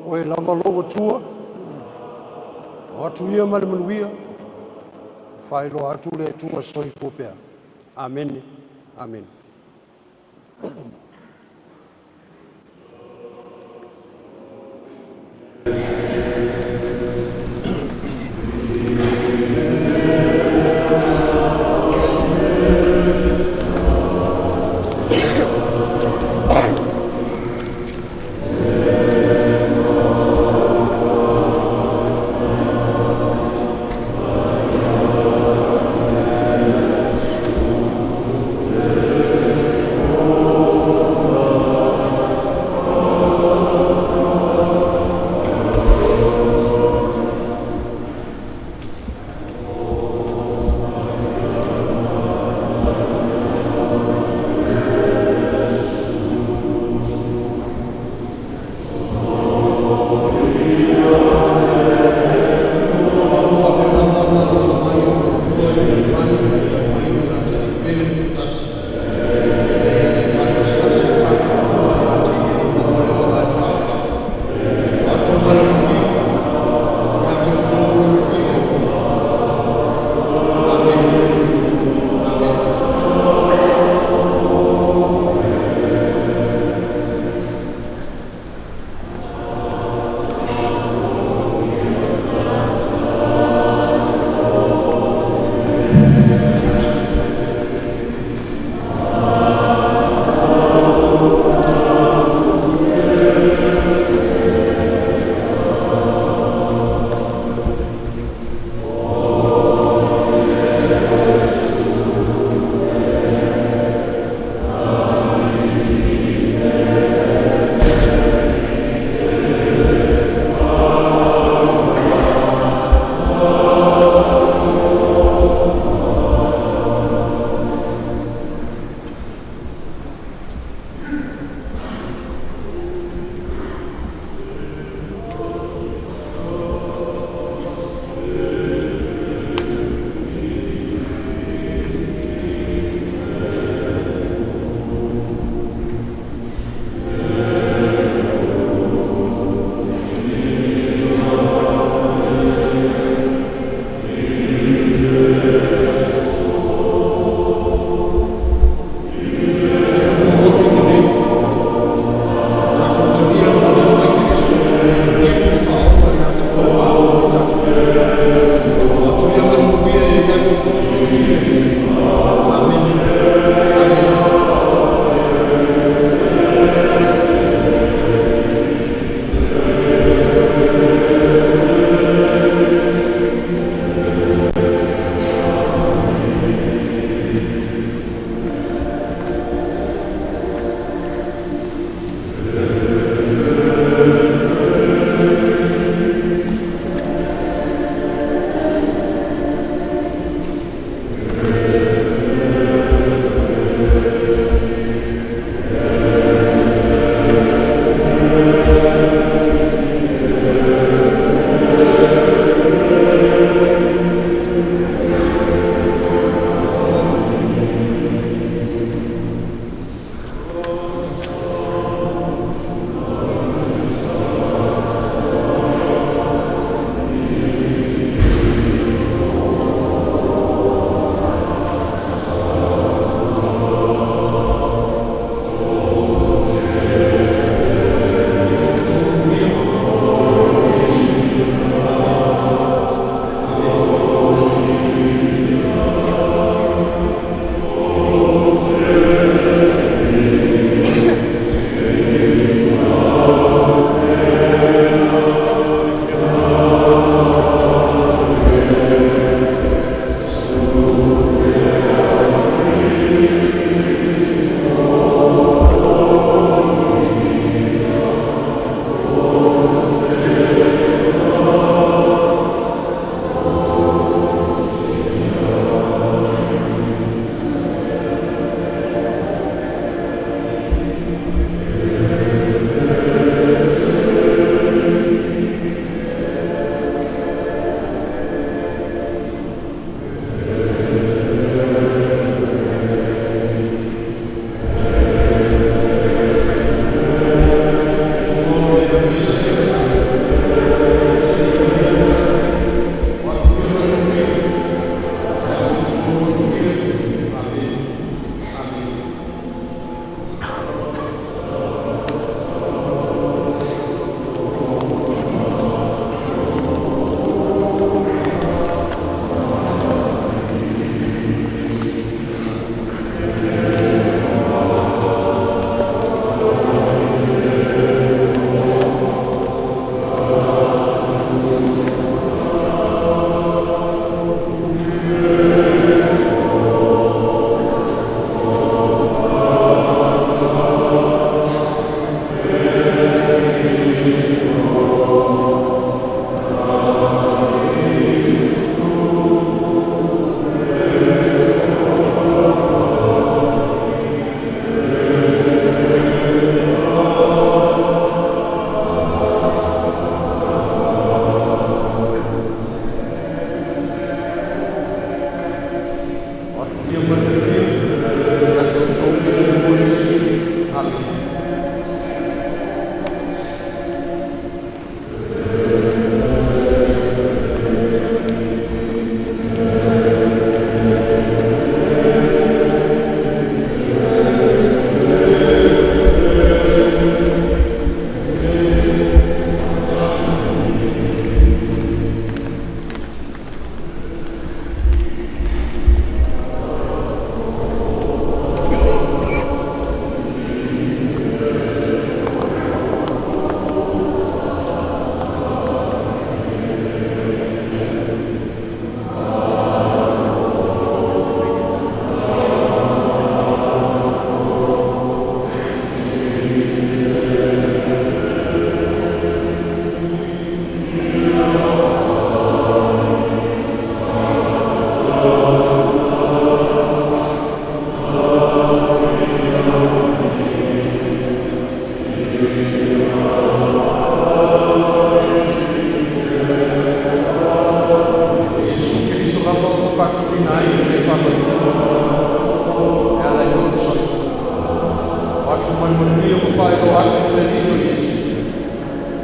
o e lava loa tua, o atu ia ma le manuia, whai lo atu le tua soi pōpea. Amen. Amen.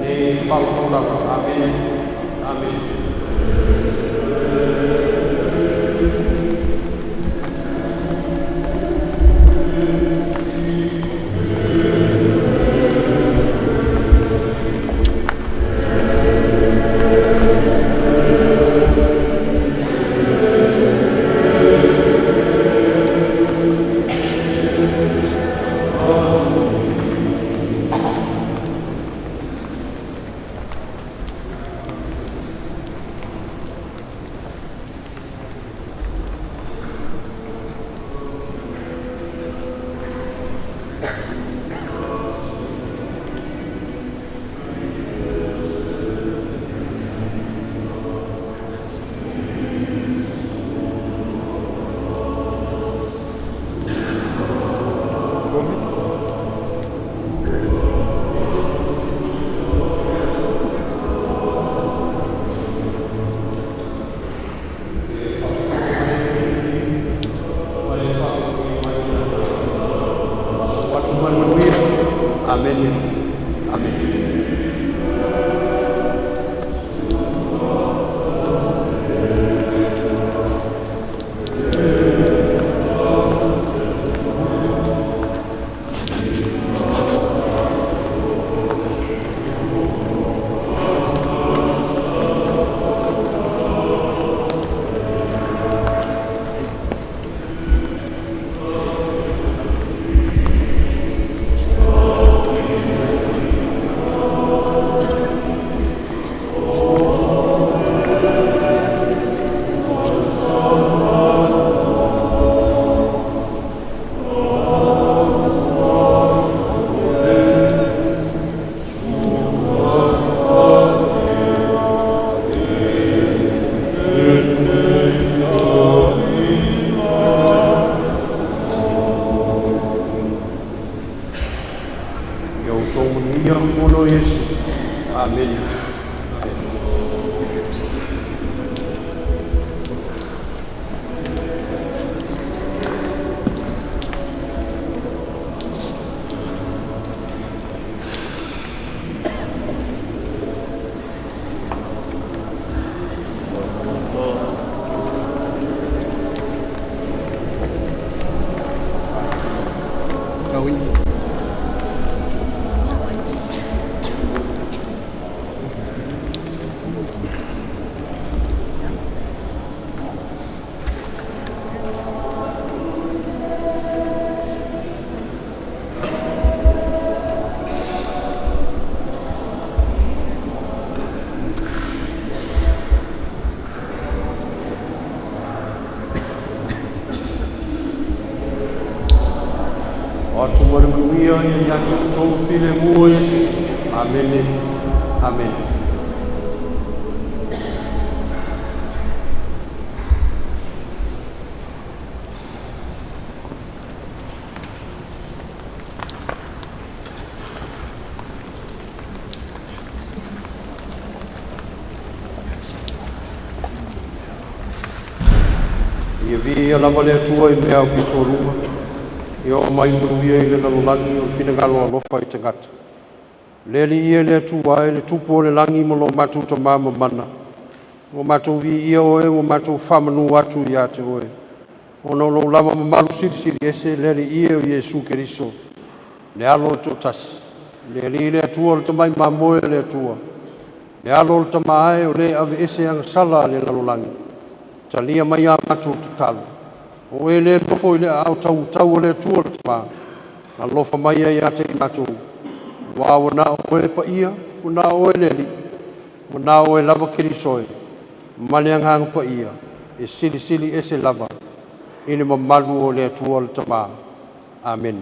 nei whalaholanga. Amen. Amen. Amen. Amen. Amen. Aleluia, e a tu filho Moisés. Amém. Amém. E vi a lava le tua e mea ki tō ruma. E o mai muruia i le lalolagi o whinangalo alofa i te ngata. Leli ia le tua e le tupo le langi mo lo matu ta mama mana. O matu vi ia oe o matu whamanu atu i a te oe. O no lo lama mamalu siri siri ese leli ia o Iesu Keriso. Le alo to tas. Leli le tua le tamai mamoe le tua. Le alo le tamai o le ave ese ang sala le lalolagi. Talia mai a matu tutalu. O e le lofo i le au tau tau le tua le tama. A lofa mai ai a te matu. Wa o na o e pa ia, o na o e leli. O na o e lava Kerisoe. Maleang hang pa ia. E sili sili ese lava. Ine mamalu o le tua le tama. Amen.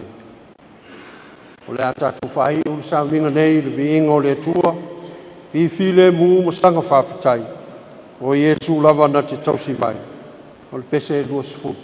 O le ata tu whai o le Sauniga nei le viinga o le tua. I file mu masanga whawhitai. O Iesu lava na te tausi mai. O le pese e lua sifu.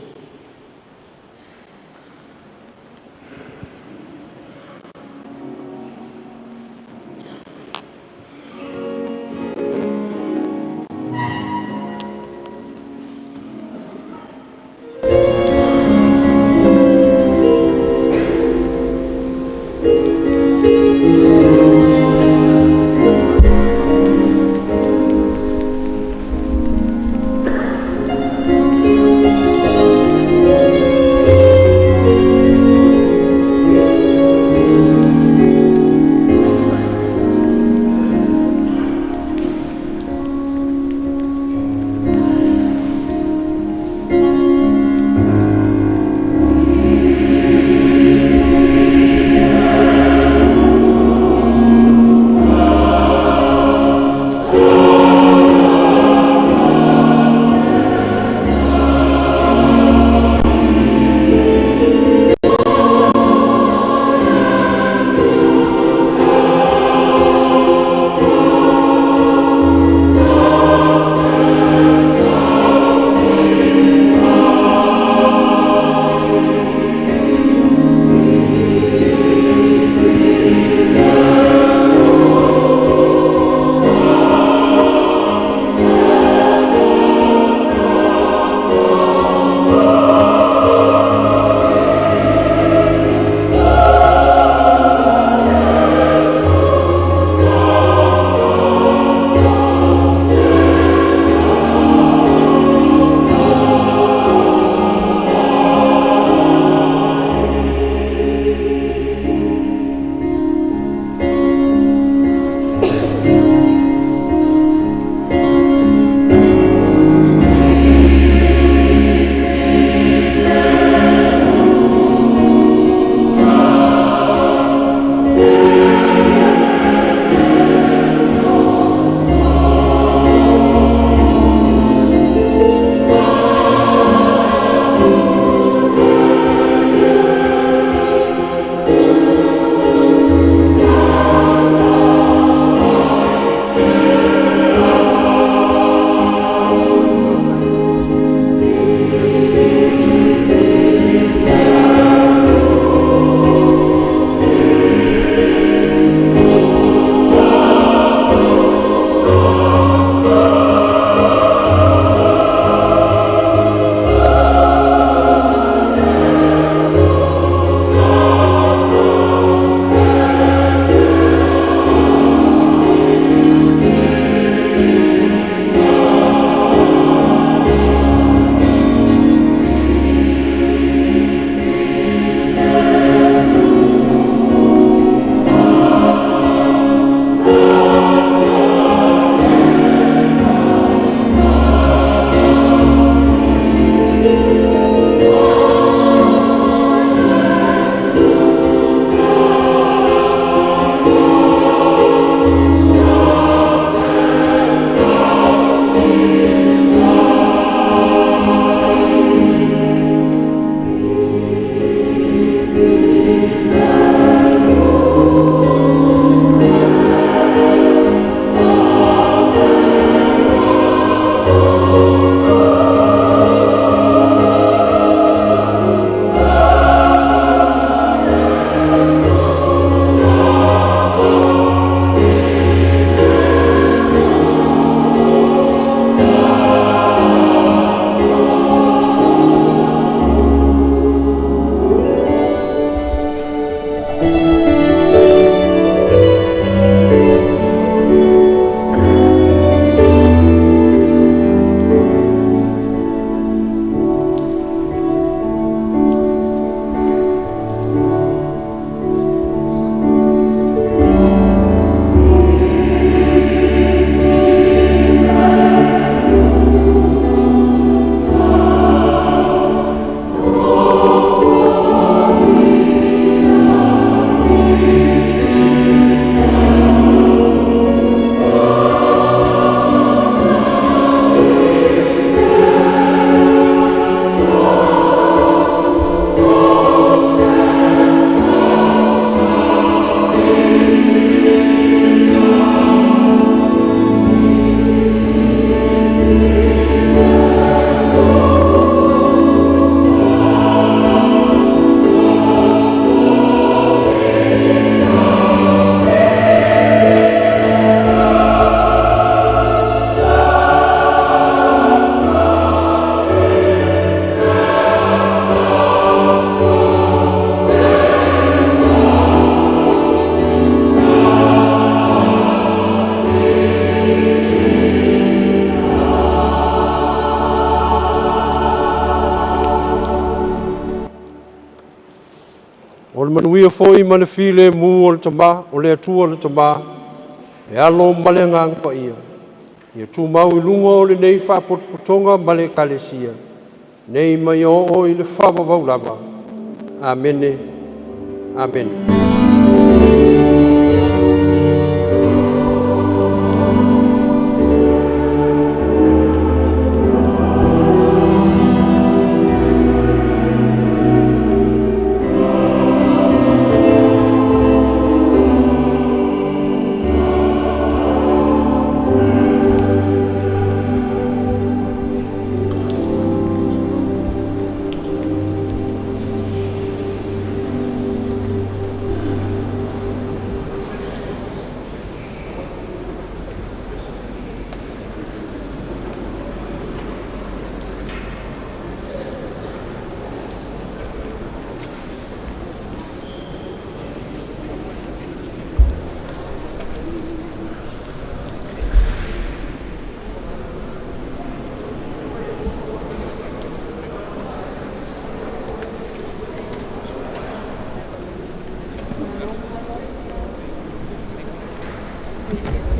le manuia foi ma le file mu o le tama, o le atua o le tama, e alo ma le ngang pa ia. Ia tu mau I lunga o le nei whapotonga ma le kalesia. Nei mai o I le whawawau lava. Amene. Amen.
Thank you.